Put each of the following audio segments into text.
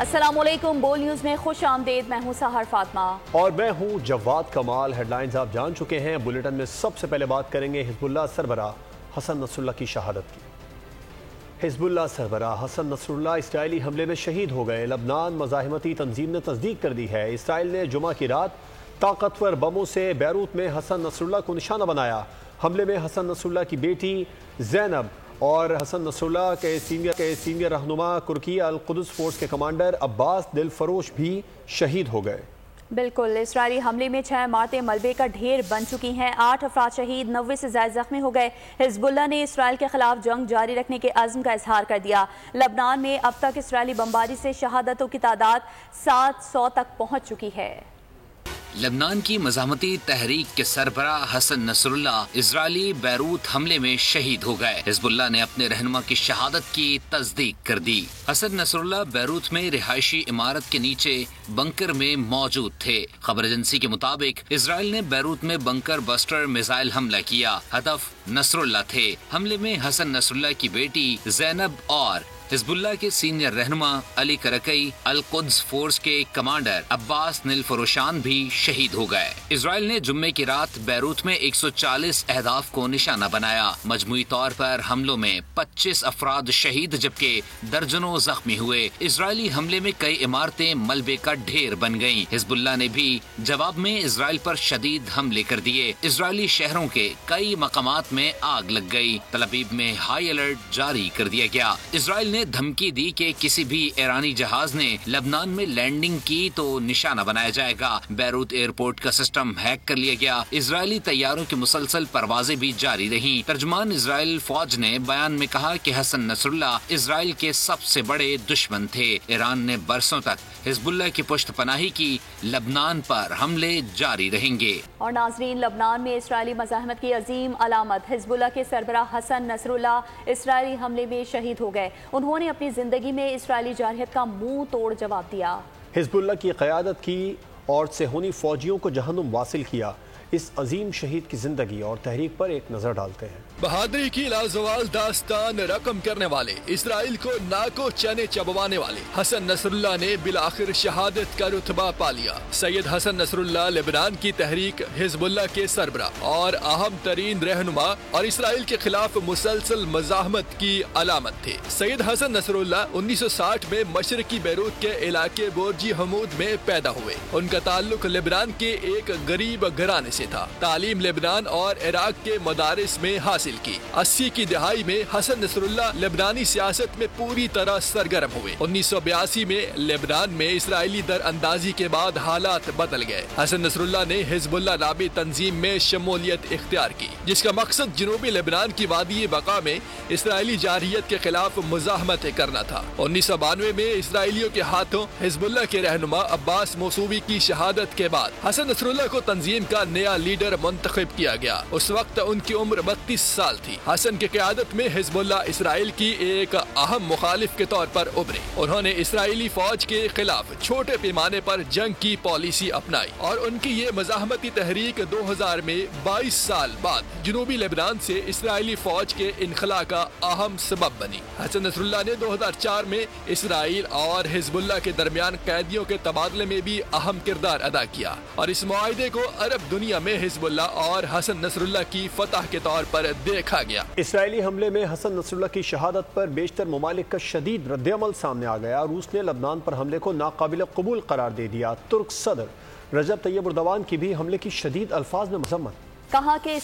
السلام علیکم، بول نیوز میں خوش آمدید۔ میں ہوں سحر فاطمہ اور میں ہوں جواد کمال۔ ہیڈ لائنز آپ جان چکے ہیں۔ بلیٹن میں سب سے پہلے بات کریں گے حزب اللہ سربراہ حسن نصر اللہ کی شہادت کی۔ حزب اللہ سربراہ حسن نصر اللہ اسرائیلی حملے میں شہید ہو گئے۔ لبنان مزاحمتی تنظیم نے تصدیق کر دی ہے۔ اسرائیل نے جمعہ کی رات طاقتور بموں سے بیروت میں حسن نصر اللہ کو نشانہ بنایا۔ حملے میں حسن نصر اللہ کی بیٹی زینب اور حسن نصر اللہ کے سینئر رہنما کرکیہ القدس فورس کے کمانڈر عباس دل فروش بھی شہید ہو گئے۔ بالکل، اسرائیلی حملے میں 6 عمارتیں ملبے کا ڈھیر بن چکی ہیں۔ 8 افراد شہید، 90 سے زائد زخمی ہو گئے۔ حزب اللہ نے اسرائیل کے خلاف جنگ جاری رکھنے کے عزم کا اظہار کر دیا۔ لبنان میں اب تک اسرائیلی بمباری سے شہادتوں کی تعداد 700 تک پہنچ چکی ہے۔ لبنان کی مزاحمتی تحریک کے سربراہ حسن نصر اللہ اسرائیلی بیروت حملے میں شہید ہو گئے۔ حزب اللہ نے اپنے رہنما کی شہادت کی تصدیق کر دی۔ حسن نصر اللہ بیروت میں رہائشی عمارت کے نیچے بنکر میں موجود تھے۔ خبر ایجنسی کے مطابق اسرائیل نے بیروت میں بنکر بسٹر میزائل حملہ کیا۔ ہدف نصر اللہ تھے۔ حملے میں حسن نصر اللہ کی بیٹی زینب اور حزب اللہ کے سینئر رہنما علی کرکی القدس فورس کے کمانڈر عباس نیل فروشان بھی شہید ہو گئے۔ اسرائیل نے جمعے کی رات بیروت میں 140 اہداف کو نشانہ بنایا۔ مجموعی طور پر حملوں میں 25 افراد شہید جبکہ درجنوں زخمی ہوئے۔ اسرائیلی حملے میں کئی عمارتیں ملبے کا ڈھیر بن گئیں۔ حزب اللہ نے بھی جواب میں اسرائیل پر شدید حملے کر دیے۔ اسرائیلی شہروں کے کئی مقامات میں آگ لگ گئی۔ تل ابیب میں ہائی الرٹ جاری کر دیا گیا۔ اسرائیل نے دھمکی دی کہ کسی بھی ایرانی جہاز نے لبنان میں لینڈنگ کی تو نشانہ بنایا جائے گا۔ بیروت ایئرپورٹ کا سسٹم ہیک کر لیا گیا۔ اسرائیلی طیاروں کی مسلسل پروازیں بھی جاری رہیں۔ ترجمان اسرائیل فوج نے بیان میں کہا کہ حسن نصر اللہ اسرائیل کے سب سے بڑے دشمن تھے۔ ایران نے برسوں تک حزب اللہ کی پشت پناہی کی۔ لبنان پر حملے جاری رہیں گے۔ اور ناظرین، لبنان میں اسرائیلی مزاحمت کی عظیم علامت حزب اللہ کے سربراہ حسن نصر اللہ اسرائیلی حملے میں شہید ہو گئے۔ انہوں نے اپنی زندگی میں اسرائیلی جارحیت کا منہ توڑ جواب دیا۔ حزب اللہ کی قیادت کی اور صہیونی فوجیوں کو جہنم واصل کیا۔ اس عظیم شہید کی زندگی اور تحریک پر ایک نظر ڈالتے ہیں۔ بہادری کی لازوال داستان رقم کرنے والے، اسرائیل کو ناکو چنے چبوانے والے حسن نصر اللہ نے بالآخر شہادت کا رتبہ پا لیا۔ سید حسن نصر اللہ لبنان کی تحریک حزب اللہ کے سربراہ اور اہم ترین رہنما اور اسرائیل کے خلاف مسلسل مزاحمت کی علامت تھے۔ سید حسن نصر اللہ 1960 میں مشرقی بیروت کے علاقے بورجی حمود میں پیدا ہوئے۔ ان کا تعلق لبنان کے ایک غریب گھرانے سے تھا۔ تعلیم لبنان اور عراق کے مدارس میں حاصل کی۔ 80 کی دہائی میں حسن نصر اللہ لبنانی سیاست میں پوری طرح سرگرم ہوئے۔ 1982 میں لبنان میں اسرائیلی در اندازی کے بعد حالات بدل گئے۔ حسن نصر اللہ نے حزب اللہ نامی تنظیم میں شمولیت اختیار کی، جس کا مقصد جنوبی لبنان کی وادی بقا میں اسرائیلی جارحیت کے خلاف مزاحمت کرنا تھا۔ 1992 میں اسرائیلیوں کے ہاتھوں حزب اللہ کے رہنما عباس موصوی کی شہادت کے بعد حسن نصر اللہ کو تنظیم کا نیا لیڈر منتخب کیا گیا۔ اس وقت ان کی عمر 32 سال تھی۔ حسن کی قیادت میں حزب اللہ اسرائیل کی ایک اہم مخالف کے طور پر ابھرے۔ انہوں نے اسرائیلی فوج کے خلاف چھوٹے پیمانے پر جنگ کی پالیسی اپنائی اور ان کی یہ مزاحمتی تحریک 2000 میں 22 سال بعد جنوبی لبنان سے اسرائیلی فوج کے انخلا کا اہم سبب بنی۔ حسن نصر اللہ نے 2004 میں اسرائیل اور حزب اللہ کے درمیان قیدیوں کے تبادلے میں بھی اہم کردار ادا کیا اور اس معاہدے کو عرب دنیا میں حزب اللہ اور حسن نصر اللہ کی فتح کے طور پر دیکھا گیا۔ اسرائیلی حملے میں حسن نصر اللہ کی شہادت پر بیشتر ممالک کا شدید رد عمل سامنے آ گیا۔ روس نے لبنان پر حملے کو ناقابل قبول قرار دے دیا۔ ترک صدر رجب طیب اردوان کی بھی حملے کی شدید الفاظ میں مذمت۔ کہا کہ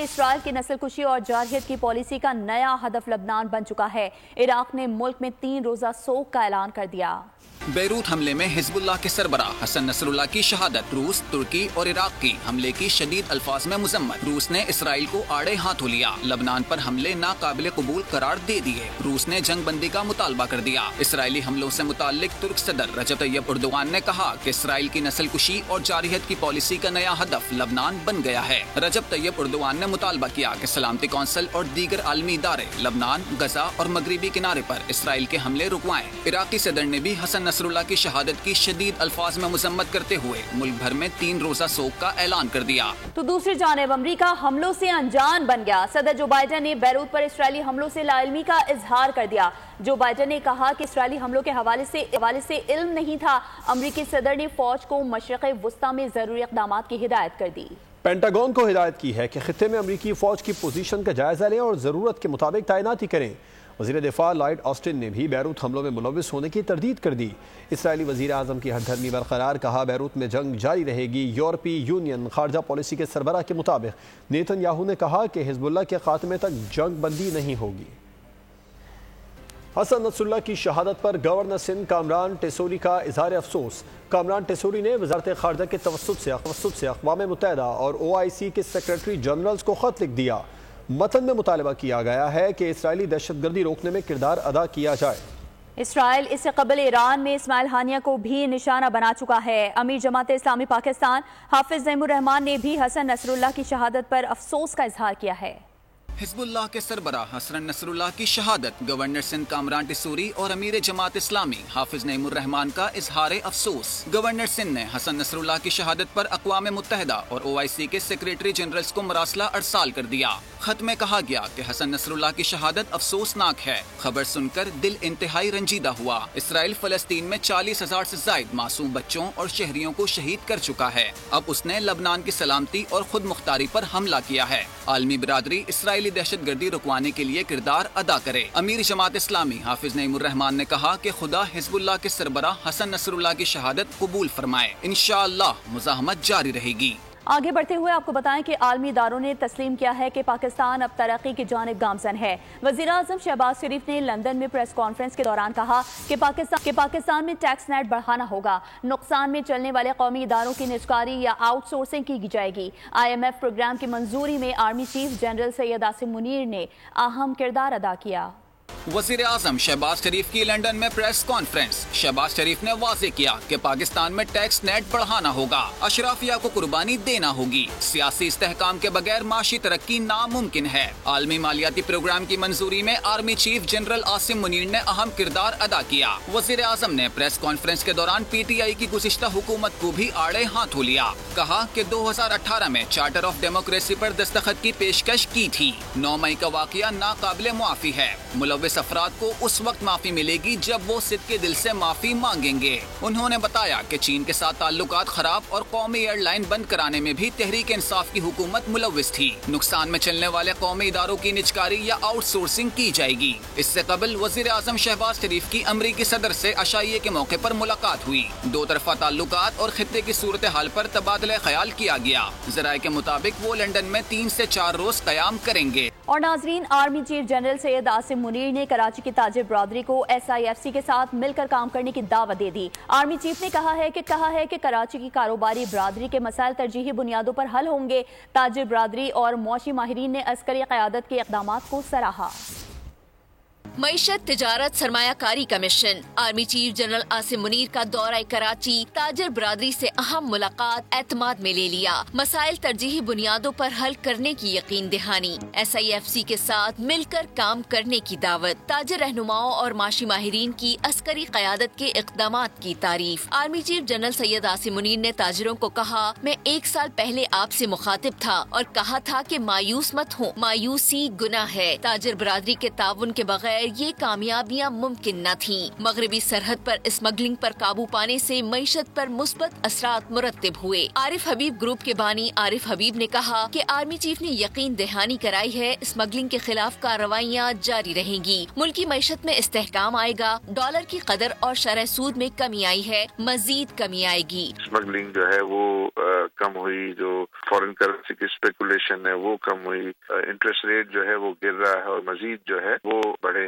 اسرائیل کی نسل کشی اور جارحیت کی پالیسی کا نیا ہدف لبنان بن چکا ہے۔ عراق نے ملک میں 3 روزہ سوگ کا اعلان کر دیا۔ بیروت حملے میں حزب اللہ کے سربراہ حسن نصر اللہ کی شہادت۔ روس، ترکی اور عراق کی حملے کی شدید الفاظ میں مذمت۔ روس نے اسرائیل کو آڑے ہاتھوں لیا۔ لبنان پر حملے ناقابل قبول قرار دے دیے۔ روس نے جنگ بندی کا مطالبہ کر دیا۔ اسرائیلی حملوں سے متعلق ترک صدر رجب طیب اردوان نے کہا کہ اسرائیل کی نسل کشی اور جارحیت کی پالیسی کا نیا ہدف لبنان بن گیا ہے۔ رجب طیب اردوان نے مطالبہ کیا کہ سلامتی کونسل اور دیگر عالمی ادارے لبنان، غزہ اور مغربی کنارے پر اسرائیل کے حملے رکوائیں۔ عراقی صدر نے بھی حسن نصر اللہ کی شہادت کی شدید الفاظ میں مذمت کرتے ہوئے ملک بھر میں 3 روزہ سوگ کا اعلان کر دیا۔ تو دوسری جانب امریکہ حملوں سے انجان بن گیا۔ صدر جو بائیڈن نے بیروت پر اسرائیلی حملوں سے لاعلمی کا اظہار کر دیا۔ جو بائیڈن نے کہا کہ اسرائیلی حملوں کے حوالے سے علم نہیں تھا۔ امریکی صدر نے فوج کو مشرق وسطی میں ضروری اقدامات کی ہدایت کر دی۔ پینٹاگون کو ہدایت کی ہے کہ خطے میں امریکی فوج کی پوزیشن کا جائزہ لیں اور ضرورت کے مطابق تعیناتی کریں۔ وزیر دفاع لائیڈ آسٹن نے بھی بیروت حملوں میں ملوث ہونے کی تردید کر دی۔ اسرائیلی وزیر اعظم کی ہٹ دھرمی برقرار، کہا بیروت میں جنگ جاری رہے گی۔ یورپی یونین خارجہ پالیسی کے سربراہ کے مطابق نیتن یاہو نے کہا کہ حزب اللہ کے خاتمے تک جنگ بندی نہیں ہوگی۔ حسن نصر اللہ کی شہادت پر گورنر سندھ کامران ٹیسوری کا اظہار افسوس۔ کامران ٹیسوری نے وزارت خارجہ کے توسط سے اقوام متحدہ اور OIC کے سیکریٹری جنرلز کو خط لکھ دیا۔ متن میں مطالبہ کیا گیا ہے کہ اسرائیلی دہشت گردی روکنے میں کردار ادا کیا جائے۔ اسرائیل اس سے قبل ایران میں اسماعیل ہانیہ کو بھی نشانہ بنا چکا ہے۔ امیر جماعت اسلامی پاکستان حافظ نعیم الرحمان نے بھی حسن نصر اللہ کی شہادت پر افسوس کا اظہار کیا ہے۔ حزب اللہ کے سربراہ حسن نصر اللہ کی شہادت، گورنر سندھ کامران ٹیسوری اور امیر جماعت اسلامی حافظ نعیم الرحمان کا اظہار افسوس۔ گورنر سندھ نے حسن نصر اللہ کی شہادت پر اقوام متحدہ اور OIC کے سیکریٹری جنرلز کو مراسلہ ارسال کر دیا۔ خط میں کہا گیا کہ حسن نصر اللہ کی شہادت افسوسناک ہے۔ خبر سن کر دل انتہائی رنجیدہ ہوا۔ اسرائیل فلسطین میں 40,000 سے زائد معصوم بچوں اور شہریوں کو شہید کر چکا ہے۔ اب اس نے لبنان کی سلامتی اور خود مختاری پر حملہ کیا ہے۔ عالمی برادری اسرائیلی دہشت گردی رکوانے کے لیے کردار ادا کرے۔ امیر جماعت اسلامی حافظ نعیم الرحمان نے کہا کہ خدا حزب اللہ کے سربراہ حسن نصر اللہ کی شہادت قبول فرمائے۔ انشاءاللہ مزاحمت جاری رہے گی۔ آگے بڑھتے ہوئے آپ کو بتائیں کہ عالمی اداروں نے تسلیم کیا ہے کہ پاکستان اب ترقی کی جانب گامزن ہے۔ وزیر اعظم شہباز شریف نے لندن میں پریس کانفرنس کے دوران کہا کہ پاکستان میں ٹیکس نیٹ بڑھانا ہوگا، نقصان میں چلنے والے قومی اداروں کی نجکاری یا آؤٹ سورسنگ کی جائے گی۔ IMF پروگرام کی منظوری میں army chief general Syed Asim Munir نے اہم کردار ادا کیا۔ وزیر اعظم شہباز شریف کی لندن میں پریس کانفرنس۔ شہباز شریف نے واضح کیا کہ پاکستان میں ٹیکس نیٹ بڑھانا ہوگا، اشرافیہ کو قربانی دینا ہوگی، سیاسی استحکام کے بغیر معاشی ترقی ناممکن ہے۔ عالمی مالیاتی پروگرام کی منظوری میں army chief general Asim Munir نے اہم کردار ادا کیا۔ وزیر اعظم نے پریس کانفرنس کے دوران PTI کی گزشتہ حکومت کو بھی آڑے ہاتھوں لیا۔ کہا کہ 2018 میں چارٹر آف ڈیموکریسی پر دستخط کی پیشکش کی تھی۔ 9 مئی کا واقعہ ناقابل معافی ہے۔ ملوث افراد کو اس وقت معافی ملے گی جب وہ صدقے دل سے معافی مانگیں گے۔ انہوں نے بتایا کہ چین کے ساتھ تعلقات خراب اور قومی ایئر لائن بند کرانے میں بھی تحریک انصاف کی حکومت ملوث تھی۔ نقصان میں چلنے والے قومی اداروں کی نجکاری یا آؤٹ سورسنگ کی جائے گی۔ اس سے قبل وزیر اعظم شہباز شریف کی امریکی صدر سے عشائیے کے موقع پر ملاقات ہوئی۔ 2 طرفہ تعلقات اور خطے کی صورتحال پر تبادلہ خیال کیا گیا۔ ذرائع کے مطابق وہ لندن میں 3 سے 4 روز قیام کریں گے۔ اور ناظرین، army chief general Syed Asim Munir نے کراچی کی تاجر برادری کو SIFC کے ساتھ مل کر کام کرنے کی دعوت دے دی۔ آرمی چیف نے کہا ہے کہ کراچی کی کاروباری برادری کے مسائل ترجیحی بنیادوں پر حل ہوں گے۔ تاجر برادری اور معاشی ماہرین نے عسکری قیادت کے اقدامات کو سراہا۔ معیشت، تجارت، سرمایہ کاری commission. Army chief general Asim Munir کا دورہ کراچی، تاجر برادری سے اہم ملاقات، اعتماد میں لے لیا، مسائل ترجیحی بنیادوں پر حل کرنے کی یقین دہانی، SIFC کے ساتھ مل کر کام کرنے کی دعوت، تاجر رہنماؤں اور معاشی ماہرین کی عسکری قیادت کے اقدامات کی تعریف۔ Army chief general Syed Asim Munir نے تاجروں کو کہا، میں 1 سال پہلے آپ سے مخاطب تھا اور کہا تھا کہ مایوس مت ہوں، مایوسی گناہ ہے۔ تاجر برادری کے تعاون کے بغیر یہ کامیابیاں ممکن نہ تھیں۔ مغربی سرحد پر اسمگلنگ پر قابو پانے سے معیشت پر مثبت اثرات مرتب ہوئے۔ عارف حبیب گروپ کے بانی عارف حبیب نے کہا کہ آرمی چیف نے یقین دہانی کرائی ہے اسمگلنگ کے خلاف کارروائیاں جاری رہیں گی، ملکی معیشت میں استحکام آئے گا، ڈالر کی قدر اور شرح سود میں کمی آئی ہے، مزید کمی آئے گی۔ اسمگلنگ جو ہے وہ کم ہوئی، جو فورن کرنسی کی اسپیکولیشن ہے وہ کم ہوئی، انٹرسٹ ریٹ جو ہے وہ گر رہا ہے اور مزید جو ہے وہ بڑھے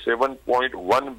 $7.1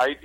IT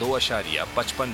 $2.55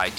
IT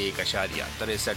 $1.63